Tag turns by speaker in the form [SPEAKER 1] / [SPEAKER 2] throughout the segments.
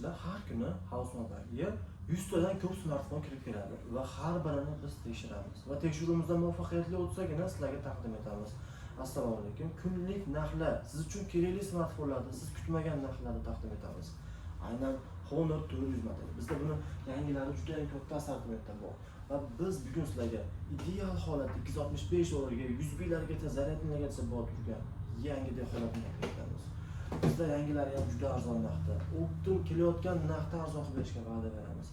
[SPEAKER 1] bilasizlar, har kuni Housemart'ga 100 tadan ko'p smartfon kirib keladi va har birini biz tekshiramiz va tekshiruvimizdan muvaffaqiyatli o'tsagina sizlarga taqdim etamiz. Assalomu alaykum. Kunlik narxlar, siz uchun kerakli smartfonlarni siz kutmagan narxlarda taqdim etamiz. Aynan Honor 400 modeli. Bizda buni yangilari juda ham katta assortimentda bor. Va biz bugun sizlarga ideal holatda 265 dollarga, 100 billargacha zaryadlangacha bor turgan yangidek holatni taqdim etamiz. Bizda yangilari ham juda arzon narxda. O'tib kelayotgan narxda arzon qilib berishga va'da beramiz.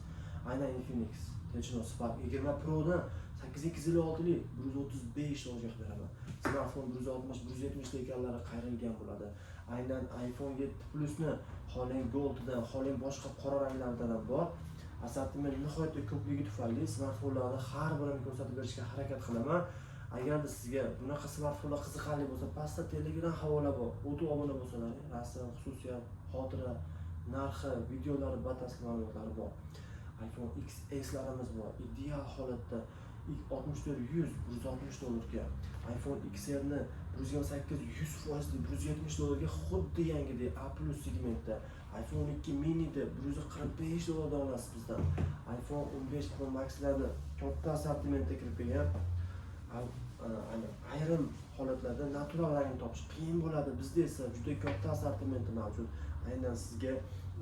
[SPEAKER 1] Aynan Infinix Techno Spark 20 Pro'ni 8256 lik 135 dollarga qilib beraman. Smartfon 160, 170 ekanlari qayrilgan bo'ladi. Aynan iPhone 7 Plus'ni xoling golddan, xoling boshqa qora ranglardan ham bor. Assortiment nihoyatda ko'pligi tufayli smartfonlarni har birini ko'rsatib berishga harakat qilaman. Agarda sizga bunaqa smartfonlar qiziqarli bo'lsa, pastda Telegram havola bor. O'tib obuna bo'lsalar, rasm, xususiyat, xotira, narxi, videolari, batafsil ma'lumotlari bor. iPhone XS'larimiz bor. Ideal holatda 64 160 dollarga, iPhone XR'ni 128 100% 170 dollarga xuddi yangidek A+ segmentda, iPhone 2 mini'da 145 dollardan olasiz bizdan. iPhone 15 Pro Max'larni katta assortimentda kirib kelgan. Ayrim holatlarda natural rangni topish qiyin bo'ladi. Bizda esa juda katta assortimenti mavjud. Aynan sizga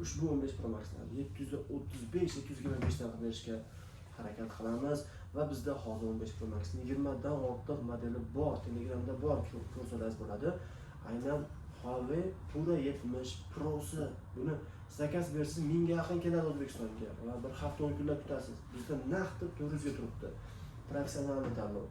[SPEAKER 1] ushbu 15 Pro Max'larni 735-725 dan berishga harakat qilamiz va bizda hozir 15 Pro Max'ning 20 dan ortiq modeli bor. Telegramda bor, ko'rsangiz bo'ladi. Aynan Huawei Pura 70 Pro'si. Buni zakaz bersiz 1000 ga yaqin keladi O'zbekistonga va bir hafta 10 kunlab kutasiz. Bizda narxi 400 ga turibdi. Professional tanlov.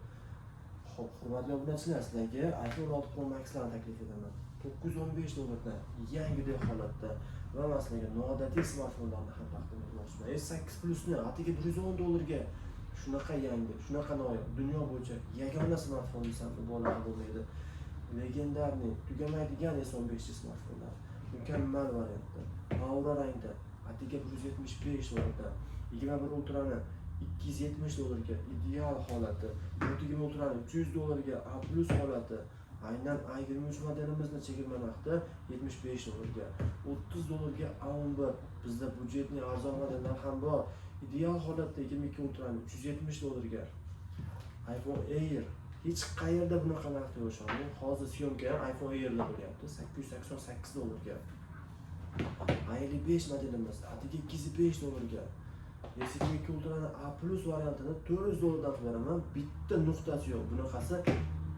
[SPEAKER 1] Xo'p, hurmatli obunachilar, sizlarga iPhone 6 Pro Max'larni taklif etaman. 915 dollardan yangidek holatda va sizlarga noodatiy smartfonlarni ham taqdim etmoqchiman. S8 Plus'ni atiga 110 dollarga shunaqa yangi, shunaqa noyob, dunyo bo'yicha yagona smartfon desam mubolag'a bo'lmaydi. Legendarniy, tugamaydigan S15 smartfonlar, mukammal variantda, aura rangda, atiga 175 dollardan, 21 Ultra'ni 270 dollarga ideal holati, 20 Ultra'ni 300 dollarga A+ holati, aynan A23 modelimizni chegirma narxda 75 dollarga, 30 dollarga A11, bizda budjetli arzon modellar ham bor. Ideal holatda 22 Ultra'ni 370 dollarga, iPhone Air hech qayerda bunaqa narxda yo'q shunday. Hozir syomka ham iPhone Air'da bo'lyapti 888 dollarga. A55 modelimiz atiga 205 dollarga. S22 Ultra'ni A+ variantini 400 dollardan qilib beraman. Bitta nuqtasi yo'q. Bunaqasi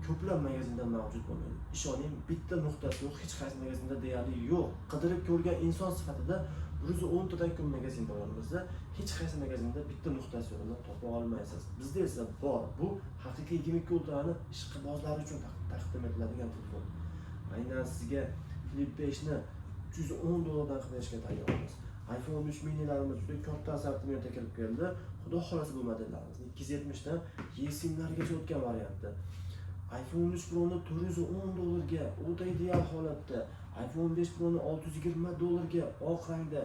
[SPEAKER 1] ko'plab magazinda mavjud bo'lmaydi. Ishoning, bitta nuqtasi yo'q, hech qaysi magazinda deyarli yo'q. Qidirib ko'rgan inson sifatida 110 tadan ko'p magazin bor bizda. Hech qaysi magazinda bitta nuqtasi yo'q, topa olmaysiz. Bizda esa bor. Bu haqiqiy 22 Ultra'ni ishqibozlar uchun taqdim etiladigan telefon. Aynan sizga Flip 5 ni 310 dollardan qilib berishga tayyormiz. iPhone 13 minilarimiz juda katta assortimentga kirib keldi. Xudo xolasa bu modellarimiz 270 dan eSIMlargacha o'tgan variantda. iPhone 13 Pro'ni 410 dollarga, o'ta ideal holatda, iPhone 5 Pro'ni 620 dollarga oq rangda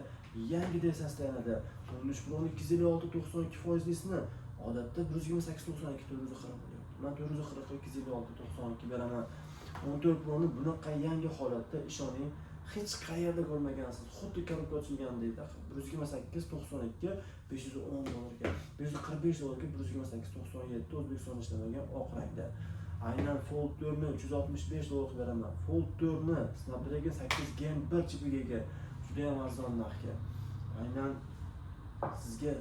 [SPEAKER 1] yangidek saslanadi. 13 Pro'ni 256-92%lisini odatda 128-92 440 bo'lyapti. Men 440-256-92 beraman. 14 Pro'ni bunaqa yangi holatda ishoning hech qayerda ko'rmagansiz. Xuddi korobka ochilgandek, 128-92 510 dollarga, 545 dollarga 128-97 O'zbekistonda ishlagan oq rangda. Aynan Fold 4 ni 365 dollarga beraman. Fold 4 ni Snapdragon 8 Gen 1 chipiga ega, juda ham arzon narxga. Aynan sizga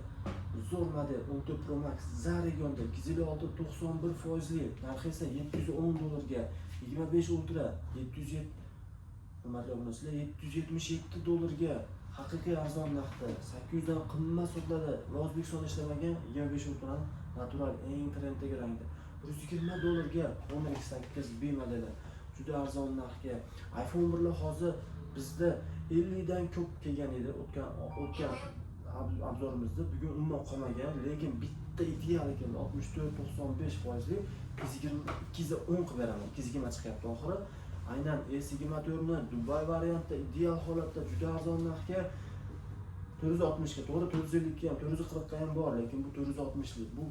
[SPEAKER 1] zo'r model 14 Pro Max Zaregonda 256-91%li, narxi esa 710 dollarga, 25 Ultra 707 hurmatli obunachilar 777 dollarga haqiqiy arzon narxda 800 dan qimmat sotiladi va O'zbekistonda ishlamagan 25 Ultra natural eng trenddagi rangda 120 dollarga Honor X8B modeli juda arzon narxga. iPhone 1lar hozir bizda 50 dan ko'p kelgan edi o'tgan obzorimizda, bugun umuman qolmagan, lekin bitta ideal ekan 64-95%li 210 qilib beraman. 220 chiqyapti oxiri. Aynan S24 ni Dubai variantda ideal holatda juda arzon narxga 460 ga, to'g'ri 450 ga ham, 440 ga ham bor, lekin bu 460 lik. Bu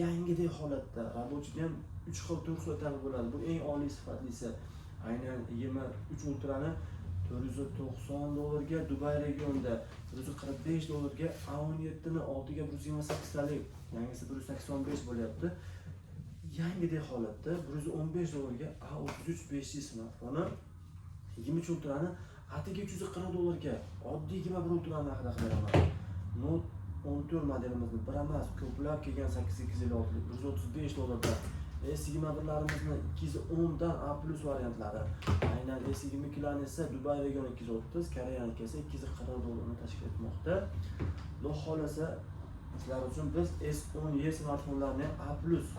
[SPEAKER 1] yangidek holatda, rabochida ham 3 xil 4 xil bo'ladi. Bu eng oliy sifatlisi. Aynan 23 Ultra'ni $490, Dubay regionida $145, A17 ni 6 ga 128 talik, yangisi 185 bo'lyapti. Yangidek holatda $115 A33 5G smartfoni, 23 ultrani atigi $340 oddiy 21 ultra narxida beraman. Note 14 modelimizni bir emas, ko'plab kelgan 8256 $135. S21larimizni 210 dan A+ variantlari. Aynan S22larni esa Dubay regioni 230, Koreyaniki esa $240 tashkil etmoqda. Xudo xolasa sizlar uchun biz S10e smartfonlarni A+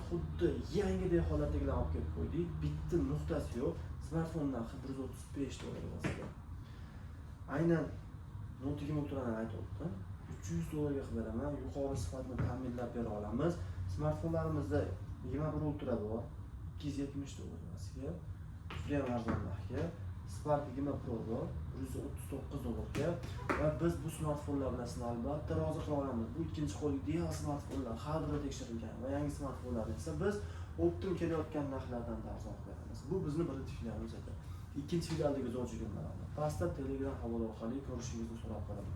[SPEAKER 1] xuddi yangidek holatdagilarni olib kelib qo'ydik. Bitta nuqtasi yo'q. Smartfon narxi $135 bo'lsa. Aynan Note 20 Ultra'ni aytib o'tdim. $300 ga beraman. Yuqori sifatni ta'minlab bera olamiz. Smartfonlarimizda 21 Ultra bor, $270 asiga. Juda ham arzon narxga. Spark 20 Pro bor, $139 ga. Va biz bu smartfonlar bilan sizni albatta rozi qila olamiz. Bu ikkinchi qo'l ideal smartfonlar, har biri tekshirilgan va yangi smartfonlarni esa biz optim kelayotgan narxlardan arzon beramiz. Bu bizni birinchi filialimiz edi. Ikkinchi filialdagi zo'rchiliklarni pastda Telegram havola orqali ko'rishingizni so'rab qolaman.